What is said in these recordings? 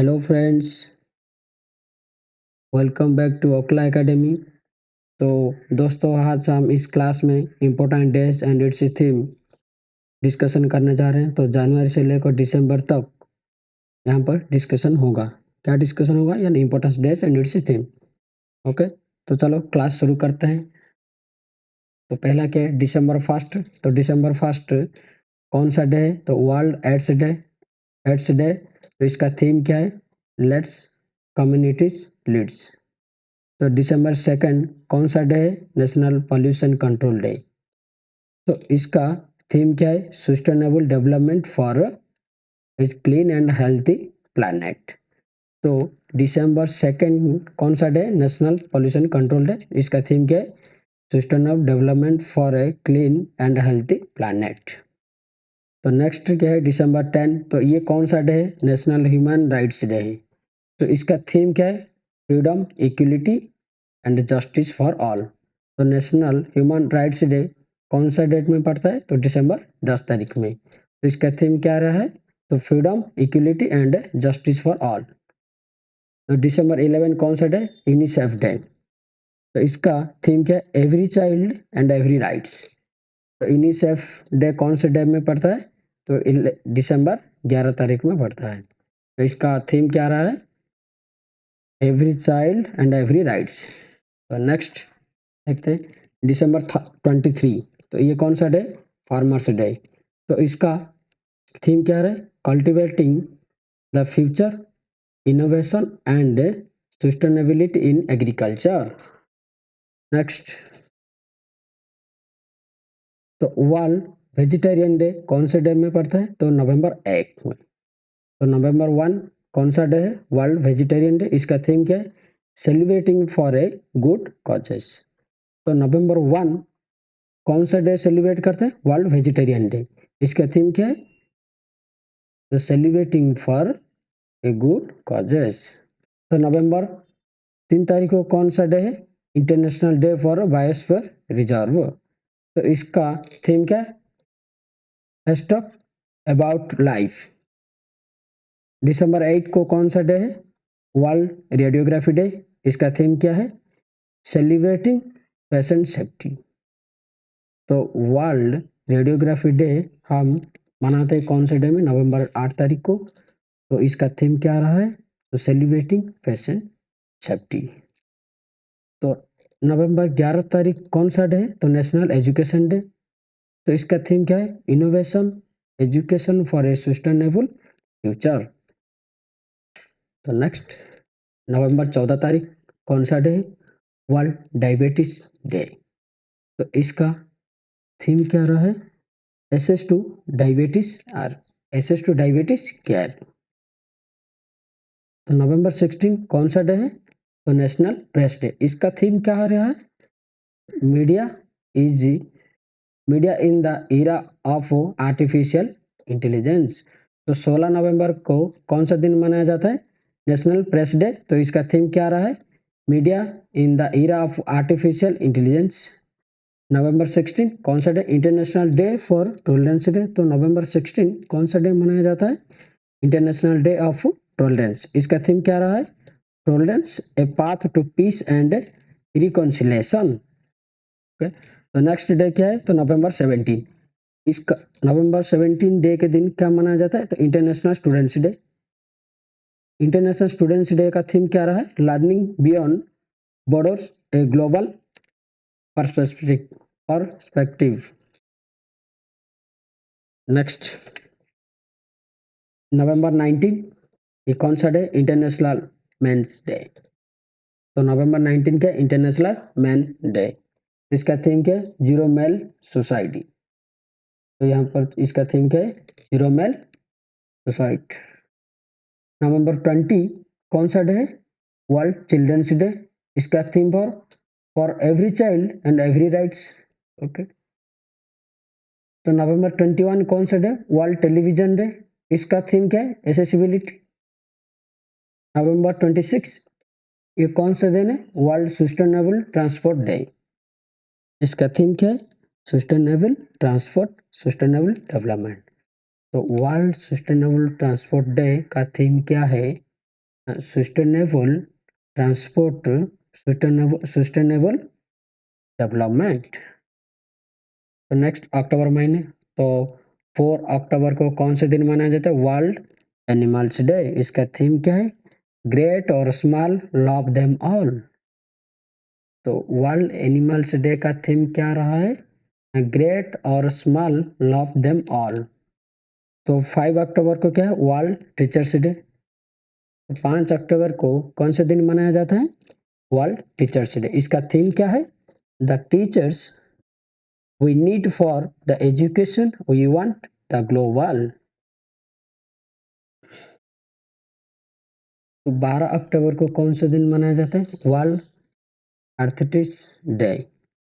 Hello friends, welcome back to ओकला academy. तो दोस्तों, आज हम इस क्लास में important days and its theme discussion करने जा रहे हैं। तो जनवरी से लेकर दिसंबर तक यहाँ पर डिस्कशन होगा। क्या डिस्कशन होगा? यानी important days and its theme. Okay, तो चलो क्लास शुरू करते हैं। तो पहला क्या है? दिसंबर 1। तो दिसंबर 1 कौन सा डे है? तो world AIDS day. AIDS day. तो इसका थीम क्या है? Let's communities leads. तो दिसंबर 2 कौन सा डे है? National pollution control day. तो इसका थीम क्या है? Sustainable development for a clean and healthy planet. तो दिसंबर 2 कौन सा डे? National pollution control day. इसका थीम क्या है? Sustainable development for a clean and healthy planet. तो नेक्स्ट क्या है? दिसंबर 10। तो ये कौन सा डे है? नेशनल ह्यूमन राइट्स डे है। तो इसका थीम क्या है? Freedom, equality and justice for all. तो नेशनल ह्यूमन राइट्स डे कौन सा डेट में पड़ता है? तो दिसंबर 10 में। तो इसका थीम क्या रहा है? तो freedom, equality and justice for all. तो दिसंबर 11 कौन सा डे? UNICEF day. तो इसका थीम क्या है? Every child and every rights. तो यूनिसेफ डे कौन से डे में पड़ता है? तो दिसंबर 11 में पड़ता है। तो इसका थीम क्या रहा है? Every child and every rights. तो नेक्स्ट देखते हैं दिसंबर 23। तो ये कौन सा डे? Farmers day. तो इसका थीम क्या है? Cultivating the future, innovation and sustainability in agriculture. Next, तो वर्ल्ड वेजिटेरियन डे कौन से डे में पड़ता है? तो नवंबर 1 में। तो नवंबर 1 कौन सा डे है? World vegetarian day. इसका थीम क्या है? Celebrating for a good causes. तो नवंबर 1 कौन सा डे सेलिब्रेट करते हैं? World vegetarian day. इसका थीम क्या है? तो celebrating for a good causes. तो नवंबर 3 को कौन सा डे है? International day for biosphere reserve. तो इसका थीम क्या है? Talk about life. दिसंबर 8 को कौन सा डे है? World radiography day. इसका थीम क्या है? Celebrating patient safety. तो वर्ल्ड रेडियोग्राफी डे हम मनाते हैं कौन से डे में? नवंबर 8 को। तो इसका थीम क्या रहा है? तो सेलिब्रेटिंग पेशेंट सेफ्टी। तो नवंबर 11 कौन सा डे है? तो नेशनल एजुकेशन डे। तो इसका थीम क्या है? Innovation, education for a sustainable future. तो नेक्स्ट, नवंबर 14 कौन सा डे है? World diabetes day. तो इसका थीम क्या रहा है? एसेस टू डायबिटीज और एसेस टू डायबिटीज केयर। तो नवंबर 16 कौन सा डे है? तो नेशनल प्रेस डे। इसका थीम क्या रहा है? Media is media in the era of artificial intelligence. तो 16 नवंबर को कौन सा दिन मनाया जाता है? National press day. तो इसका थीम क्या रहा है? Media in the era of artificial intelligence. नवंबर 16 कौन सा day? International day for tolerance day. तो नवंबर 16 कौन सा डे मनाया जाता है? International day of tolerance. इसका थीम क्या रहा है? Tolerance a path to peace and reconciliation. Okay, तो नेक्स्ट डे क्या है? तो नवंबर 17। इसका नवंबर 17 डे के दिन क्या मनाया जाता है? तो international students day. International students day का थीम क्या रहा है? Learning beyond borders, a global perspective. Next, नवंबर 19 ये कौन सा डे? International men's day. तो नवंबर 19 का इंटरनेशनल मैन डे। इसका थीम क्या है? Zero male society. तो यहाँ पर इसका थीम क्या है? Zero male society. नवंबर 20 कौन सा डे है? World children's day. इसका theme for every child and every rights. Okay, तो नवंबर 21 कौन सा डे? World television day. इसका थीम क्या है? एसेसिबिलिटी। नवंबर 26 ये कौन सा दिन है? World sustainable transport day. इसका थीम क्या है? Sustainable transport, sustainable development. तो वर्ल्ड सस्टेनेबल ट्रांसपोर्ट डे का थीम क्या है? sustainable transport, sustainable development. तो नेक्स्ट अक्टूबर महीने, तो 4 अक्टूबर को कौन से दिन मनाया जाता है? World animals day. इसका थीम क्या है? ग्रेट और स्मॉल लव देम ऑल। तो वर्ल्ड एनिमल्स डे का थीम क्या रहा है? ग्रेट और स्मॉल लव देम ऑल। तो 5 अक्टूबर को क्या है? World teachers day. 5 अक्टूबर को कौन से दिन मनाया जाता है? World teachers day. इसका थीम क्या है? The teachers we need for the education we want the global. तो 12 अक्टूबर को कौन सा दिन मनाया जाता है? World arthritis day.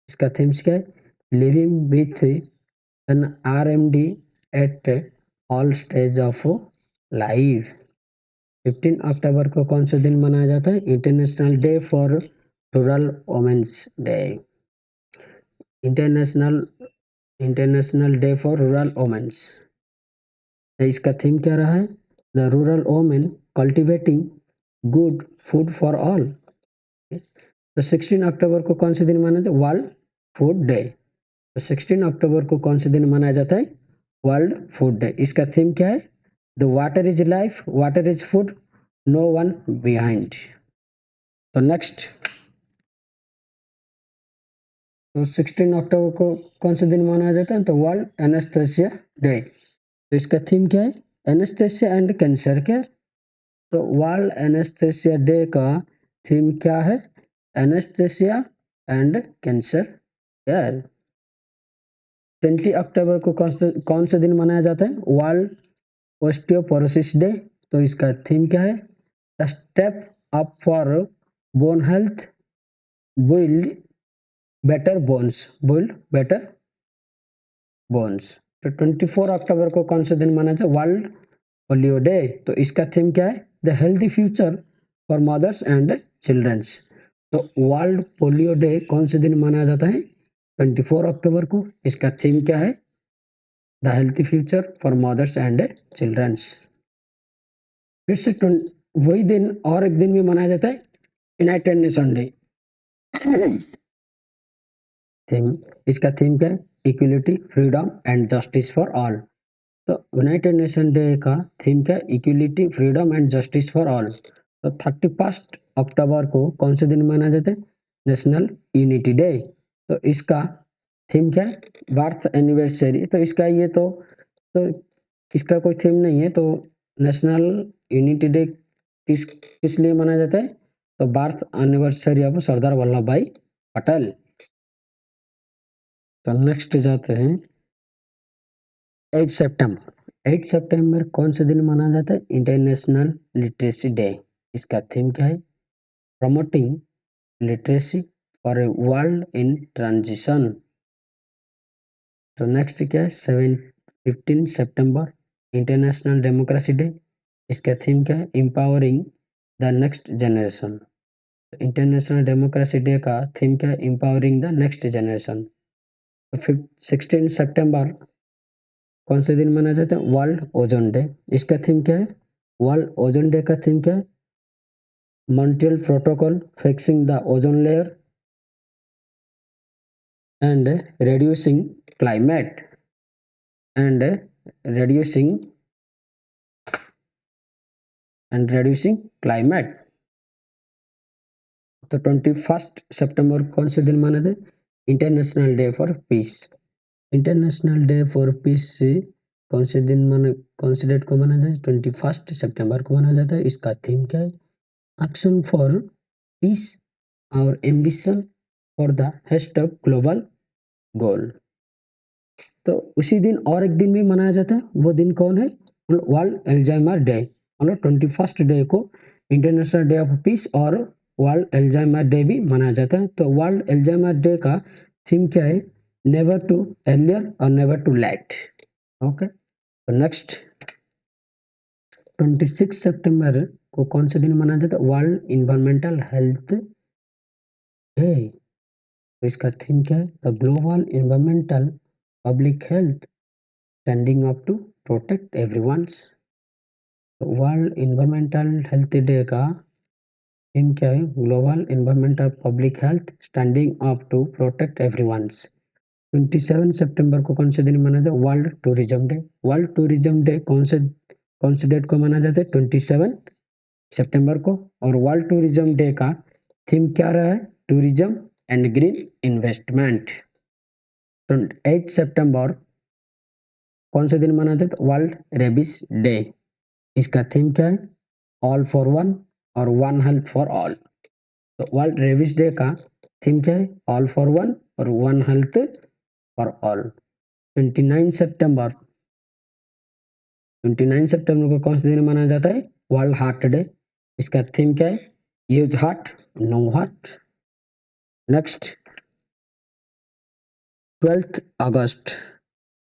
इसका थीम्स क्या है? Living with an RMD at all stage of life. 15 अक्टूबर को कौन सा दिन मनाया जाता है? International day for rural womens day. International international day for rural womens. इसका थीम क्या रहा है? The rural women cultivating good food for all. तो 16 अक्टूबर को कौन से दिन मनाया जाता है? World food day. तो 16 अक्टूबर को कौन से दिन मनाया जाता है? World food day. इसका थीम क्या है? The water is life, water is food, no one behind. तो नेक्स्ट, तो 16 अक्टूबर को कौन से दिन मनाया जाता है? तो वर्ल्ड एनेस्थेसिया डे। तो इसका थीम क्या है? Anaesthesia and cancer care. तो वर्ल्ड एनेस्थेसिया डे का थीम क्या है? Anaesthesia and cancer care. 20 अक्टूबर को कौन सा दिन मनाया जाता है? World osteoporosis day. तो इसका थीम क्या है? Step up for bone health, build better bones, build better bones. तो 24 अक्टूबर को कौन सा दिन मनाया जाता है? World polio day. तो इसका थीम क्या है? The healthy future for mothers and childrens. तो वर्ल्ड पोलियो डे कौन से दिन मनाया जाता है? 24 अक्टूबर को। इसका थीम क्या है? The healthy future for mothers and childrens. फिर से वही दिन और एक दिन भी मनाया जाता है, यूनाइटेड नेशन डे। थीम, इसका थीम क्या है? Equality, freedom and justice for all. तो यूनाइटेड नेशन डे का थीम क्या है? Equality, freedom and justice for all. तो 31 अक्टूबर को कौन से दिन मनाया जाता है? National unity day. तो इसका थीम क्या है? Birth anniversary. तो इसका ये तो इसका कोई थीम नहीं है। तो नेशनल यूनिटी डे किस लिए मनाया जाता है? तो birth anniversary of Sardar Vallabh भाई पटेल। तो नेक्स्ट जाते हैं 8 सितंबर। 8 सितंबर कौन से दिन मनाया जाता है? International literacy day. इसका थीम क्या है? Promoting literacy for a world in transition. तो नेक्स्ट क्या है? 15 सितंबर, इंटरनेशनल डेमोक्रेसी डे। इसका थीम क्या है? Empowering the next generation. International democracy day का थीम क्या है? Empowering the next generation. तो फिर 16 सितंबर कौन से दिन मनाया जाता है? World ozone day. इसका थीम क्या है? वर्ल्ड ओजोन डे का थीम क्या है? Montreal protocol, fixing the ozone layer and reducing climate and reducing reducing climate। तो 21 सितंबर कौन से दिन माना जाए? International day for piece. International day for piece से कौन से दिन माना, कौन से डेट को माना जाए? 21 सितंबर को माना जाता है। इसका थीम क्या है? एक्शन फॉर पीस और ambition for the hashtag global goal. तो उसी दिन और एक दिन भी मनाया जाता है। वो दिन कौन है? World Alzheimer day. मतलब 21 डे को इंटरनेशनल डे ऑफ पीस और वर्ल्ड एल्जाइमर डे भी मनाया जाता है। तो वर्ल्ड एल्जाइमर डे का थीम क्या है? नेवर टू अर्लियर और नेवर टू लेट। ओके, तो नेक्स्ट 26 सितंबर को कौन सा दिन मनाया जाता है? World environmental health day. तो इसका थीम क्या है? The global environmental public health standing up to protect everyone's world environmental health day का थीम क्या है? Global environmental public health standing up to protect everyone's. 27 सितंबर को कौन से दिन माना जाए? World tourism day. World tourism day कौन से डेट को माना जाता है? 27 सितंबर को। और वर्ल्ड टूरिज्म डे का थीम क्या रहा है? Tourism and green investment. 8 सितंबर कौन से दिन माना जाता है? World rabies day. इसका थीम क्या है? ऑल फॉर वन और वन हेल्थ फॉर ऑल। तो वर्ल्ड रेबिस डे का थीम क्या है? ऑल फॉर वन और वन हेल्थ फॉर ऑल। 29 सितंबर 29 सितंबर को कौन से दिन माना जाता है? World heart day. इसका थीम क्या है? Use heart know heart. Next 12 अगस्त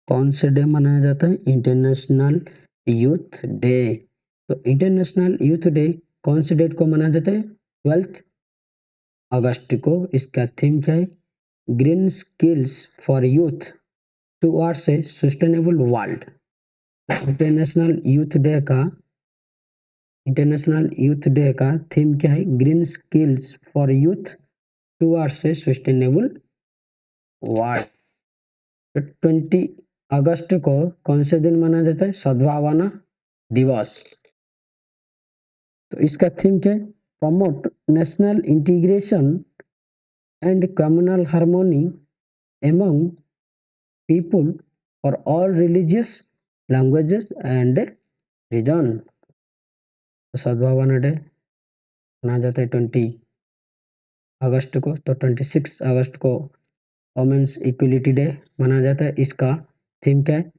कौन से डे मनाया जाता है? International youth day. तो इंटरनेशनल यूथ डे कौन से डेट को मनाया जाता है? 12 अगस्त को। इसका थीम क्या है? Green skills for youth towards a sustainable world. International youth day का थीम क्या है? Green skills for youth towards a sustainable world. 20 अगस्त को कौन से दिन मनाया जाता है? सद्भावना दिवस। तो इसका थीम क्या है? Promote national integration and communal harmony among people for all religious languages and region. तो सद्भावना डे मनाया जाता है 20 अगस्त को। तो 26 अगस्त को वुमेन्स इक्वलिटी डे मनाया जाता है। इसका थीम क्या है?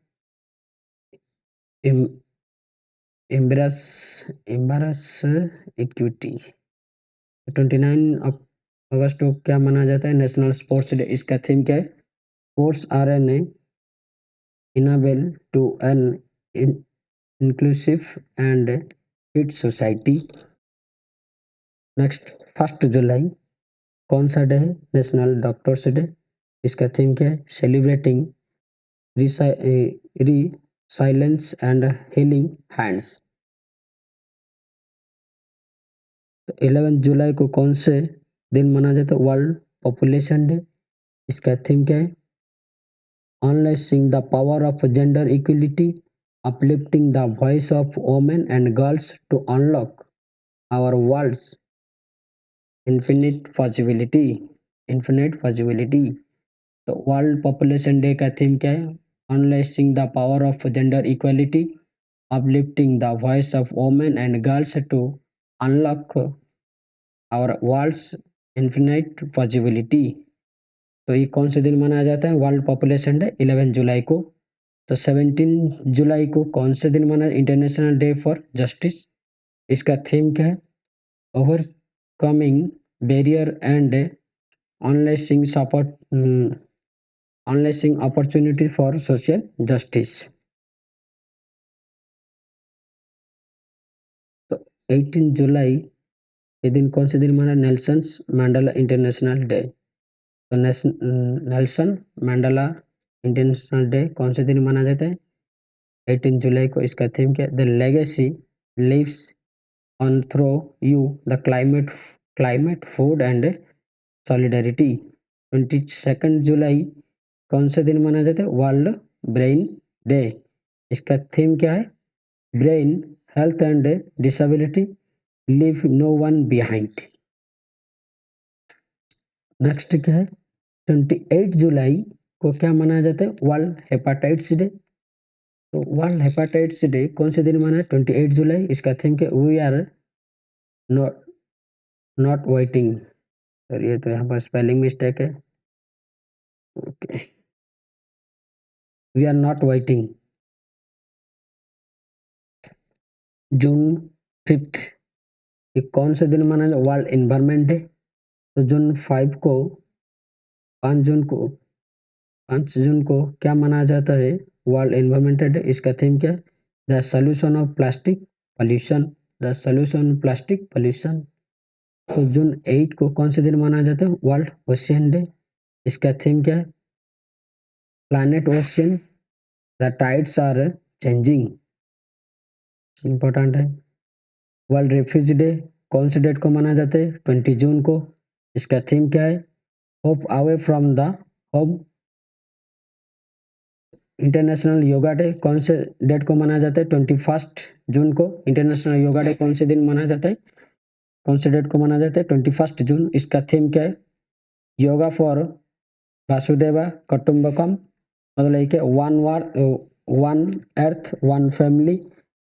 Embrace equity. 29 अगस्त को क्या मनाया जाता है? National sports day. इसका थीम क्या है? Sports are an enable to an inclusive and fit society. Next 1 जुलाई कौन सा डे है? National doctors day. इसका थीम क्या है? Celebrating resilience and healing hands. तो 11 जुलाई को कौन से दिन मनाया जाता है? World population day. इसका थीम क्या है? Unleashing the power of gender equality, uplifting the voice of women and girls to unlock our world's infinite possibility। तो वर्ल्ड पॉपुलेशन डे का थीम क्या है? Unleashing the power of gender equality, uplifting the voice of women and girls to unlock our world's infinite possibility। तो ये कौन से दिन मनाया जाता है? वर्ल्ड पॉपुलेशन डे 11 जुलाई को। तो 17 जुलाई को कौन से दिन मनाया? International day for justice. इसका थीम क्या है? Overcoming barrier and unleashing opportunity for social justice. तो 18 जुलाई के दिन कौन से दिन मनाया? Nelson Mandela international day. तो नेल्सन मंडेला इंटरनेशनल डे कौन से दिन माना जाता है? 18 जुलाई को। इसका थीम क्या है? The legacy lives on through you the climate food and solidarity. 22 जुलाई कौन से दिन माना जाता है? World brain day. इसका थीम क्या है? Brain health and disability, leave no one behind. Next क्या है? 28 जुलाई को क्या मनाया जाता है? World hepatitis day. तो वर्ल्ड हेपाटाइटिस डे कौन से दिन मना है? 28 जुलाई। इसका थीम क्या? We are not not waiting. और ये तो यहाँ पर स्पेलिंग मिस्टेक है। Okay, we are not waiting. जून 5 ये कौन से दिन मना है? World environment day. तो जून 5 को 5 जून को 5 जून को क्या मनाया जाता है? World environmental day. इसका थीम क्या है? The solution of plastic pollution. The solution plastic pollution. तो जून 8 को कौन से दिन मनाया जाता है? World ocean day. इसका थीम क्या है? Planet ocean the tides are changing. Important है। वर्ल्ड रेफ्यूजी डे कौन से डेट को मनाया जाता है? 20 जून को। इसका थीम क्या है? Hope away from the home. International yoga day कौन से डेट को मनाया जाता है? 21 जून को। इंटरनेशनल योगा डे कौन से दिन मनाया जाता है? कौन से डेट को मनाया जाता है? 21 जून। इसका थीम क्या है? योगा फॉर वासुदेवा कुटुंबकम, मतलब एक one earth, one family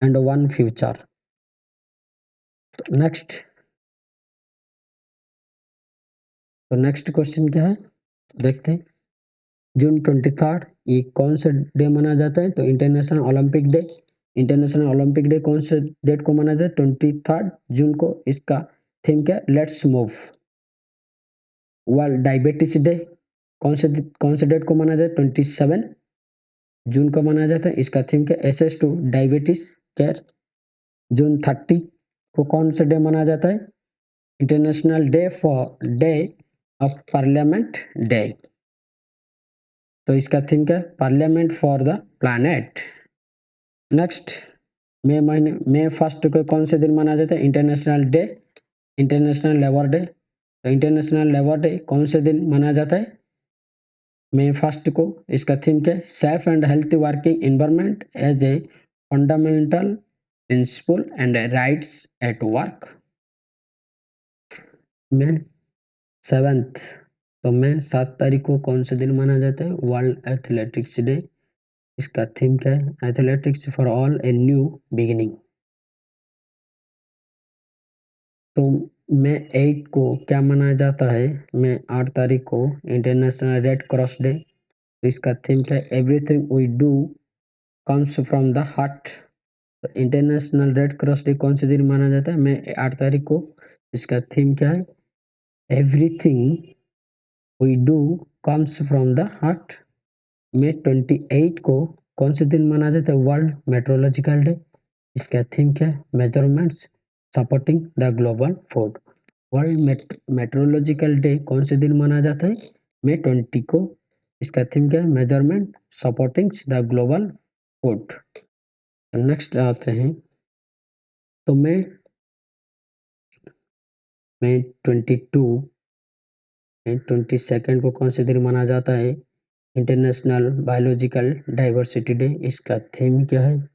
and one future. Next, तो नेक्स्ट क्वेश्चन क्या है देखते हैं। जून 23 ये कौन से डे मनाया जाता है? तो international Olympic day. International Olympic day कौन से डेट को मनाया जाता है? 23 जून को। इसका थीम क्या है? Let's move. World diabetes day कौन से डेट को मनाया जाता है? 27 जून को मनाया जाता है। इसका थीम क्या? Access to diabetes care. जून 30 को कौन सा डे मनाया जाता है? International day of parliament day. तो इसका थीम क्या है? Parliament for the planet. Next, मई 1 को कौन से दिन मनाया जाता है? International labour day. तो इंटरनेशनल लेबर डे कौन से दिन मनाया जाता है? मई 1 को। इसका थीम क्या है? Safe and healthy working environment as a fundamental principle and rights at work. मई 7, तो मई 7 तारीख को कौन से दिन मनाया जाता है? World athletics day. इसका थीम क्या है? Athletics for all a new beginning. तो मई 8 को क्या मनाया जाता है? मई 8 तारीख को इंटरनेशनल रेड क्रॉस डे। इसका थीम क्या है? Everything we do comes from the heart. तो इंटरनेशनल रेड क्रॉस डे कौन से दिन माना जाता है? मई 8 तारीख को। इसका थीम क्या है? Everything we do comes from the heart. मई 28 को कौन से दिन माना जाता है? World metrological day. इसका थीम क्या है? Measurements supporting the global food. World metrological day कौन से दिन माना जाता है? मई 20 को। इसका थीम क्या है? Measurement supporting the global food. Next आते हैं, तो मई 22 को कौन से दिन माना जाता है? International biological diversity day. इसका थीम क्या है?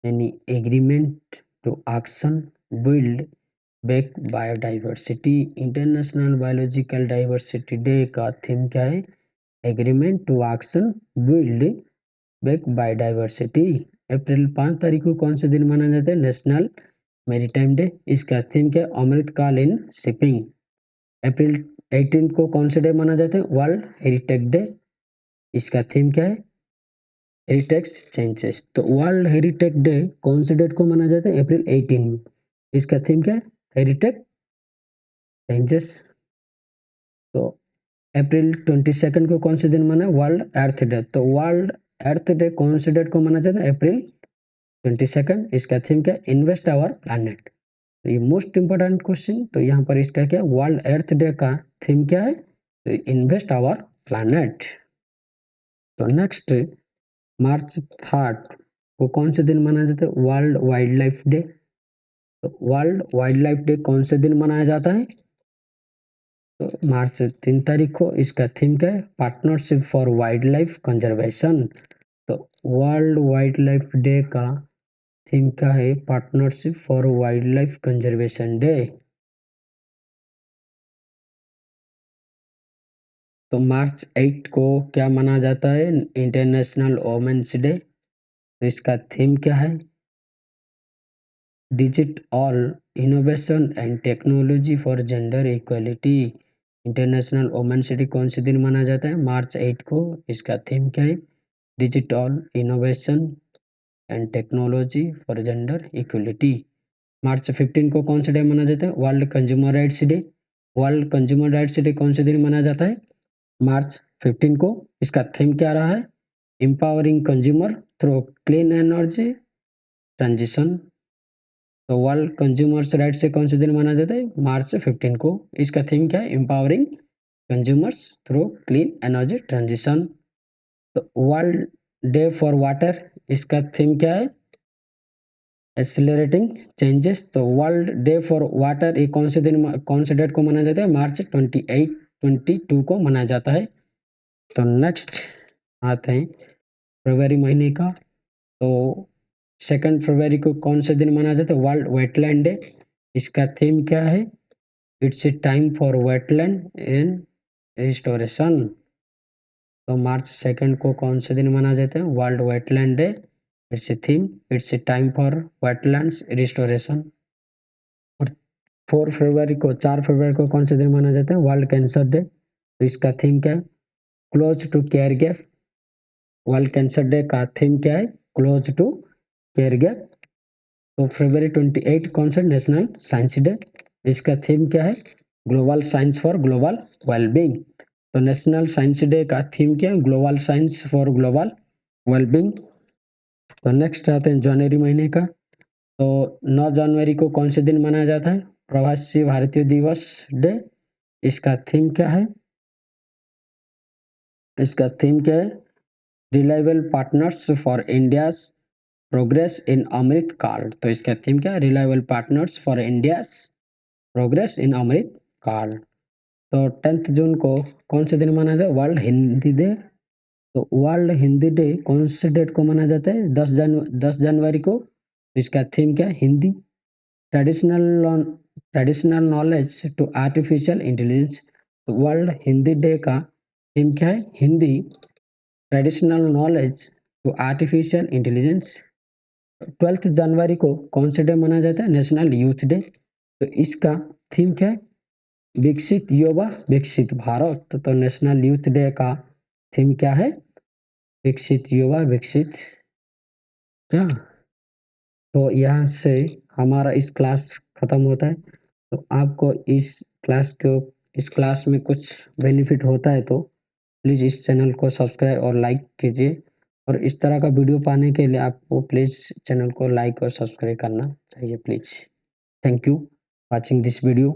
Any agreement to action build back biodiversity. International biological diversity day का थीम क्या है? Agreement to action build back biodiversity. अप्रैल 5 तारीख को कौन से दिन माना जाता है? National maritime day. इसका थीम क्या है? अमृतकाल इन शिपिंग। अप्रैल 18 को कौन से डे माना जाता है? World heritage day. इसका थीम क्या है? Heritage changes. तो वर्ल्ड हेरिटेज डे कौन से डेट को माना जाता है? अप्रैल 18। इसका थीम क्या है? Heritage changes. तो अप्रैल 22 को कौन से दिन माना है? वर्ल्ड अर्थ डे। तो वर्ल्ड अर्थ डे कौन से डेट को माना जाता है? अप्रैल 22। इसका थीम क्या है? Invest our planet. तो ये मोस्ट इंपोर्टेंट क्वेश्चन। तो यहाँ पर इसका क्या? वर्ल्ड अर्थ डे का थीम क्या है? तो इन्वेस्ट आवर प्लैनेट। तो नेक्स्ट, मार्च 3 को कौन से दिन मनाया जाता है? World wild life day. तो वर्ल्ड वाइल्ड लाइफ डे कौन से दिन मनाया जाता है? तो मार्च 3 तारीख को। इसका थीम क्या है? Partnership for wild life conservation. तो वर्ल्ड वाइल्ड लाइफ डे का थीम क्या है? Partnership for wild life conservation day. तो मार्च 8 को क्या मनाया जाता है? International women's day. तो इसका थीम क्या है? Digit all innovation and technology for gender equality. International women's day कौन से दिन मनाया जाता है? मार्च 8 को। इसका थीम क्या है? Digit all innovation and technology for gender equality. मार्च 15 को कौन सा डे मनाया जाता है? World consumer rights day. World consumer rights day कौन से दिन मनाया जाता है? मार्च 15 को। इसका थीम क्या रहा है? Empowering consumer through clean energy transition. तो वर्ल्ड कंज्यूमर्स राइट्स डे कौन से दिन मनाया जाता है? मार्च 15 को। इसका थीम क्या है? Empowering consumers through clean energy transition. तो वर्ल्ड डे फॉर वाटर, इसका थीम क्या है? Accelerating changes. तो वर्ल्ड डे फॉर वाटर ये कौन से डेट को मनाया जाता है? मार्च 22 को मनाया जाता है। तो नेक्स्ट आते हैं फरवरी महीने का। तो 2 फरवरी को कौन से दिन मनाया जाता है? World wetland day. इसका थीम क्या है? It's a time for wetland in restoration. तो मार्च 2 को कौन से दिन मनाया जाता है? World wetland day. It's a theme, it's a time for wetlands restoration. और 4 फरवरी को कौन से दिन मनाया जाता है? World cancer day. तो इसका थीम क्या है? Close to care gap. World cancer day का थीम क्या है? Close to care gap. तो फरवरी 28 कौन सा? National science day. इसका थीम क्या है? Global science for global wellbeing. तो नेशनल साइंस डे का थीम क्या है? Global science for global wellbeing. तो नेक्स्ट आते हैं जनवरी महीने का। तो 9 जनवरी को कौन से दिन मनाया जाता है? प्रवासी भारतीय दिवस डे। इसका थीम क्या है? इसका थीम क्या है? Reliable partners for India's progress in Amrit Kaal. तो इसका थीम क्या है? Reliable partners for India's progress in Amrit Kaal. तो 10 जून को कौन से दिन मनाया जाए? World Hindi day. तो वर्ल्ड हिंदी डे कौन से डेट को मनाया जाता है? 10 जनवरी को। इसका थीम क्या है? Hindi traditional traditional knowledge to artificial intelligence. तो वर्ल्ड हिंदी डे का थीम क्या है? हिंदी ट्रेडिशनल नॉलेज टू आर्टिफिशियल इंटेलिजेंस। 12 जनवरी को कौन से डे मनाया जाता है? National youth day. तो इसका थीम क्या है? विकसित युवा विकसित भारत। तो नेशनल यूथ डे का थीम क्या है? विकसित युवा विकसित क्या। तो यहाँ से हमारा इस क्लास खत्म होता है। तो आपको इस क्लास में कुछ बेनिफिट होता है तो प्लीज़ इस चैनल को सब्सक्राइब और लाइक कीजिए। और इस तरह का वीडियो पाने के लिए आपको प्लीज़ चैनल को लाइक और सब्सक्राइब करना चाहिए please. Thank you watching this video.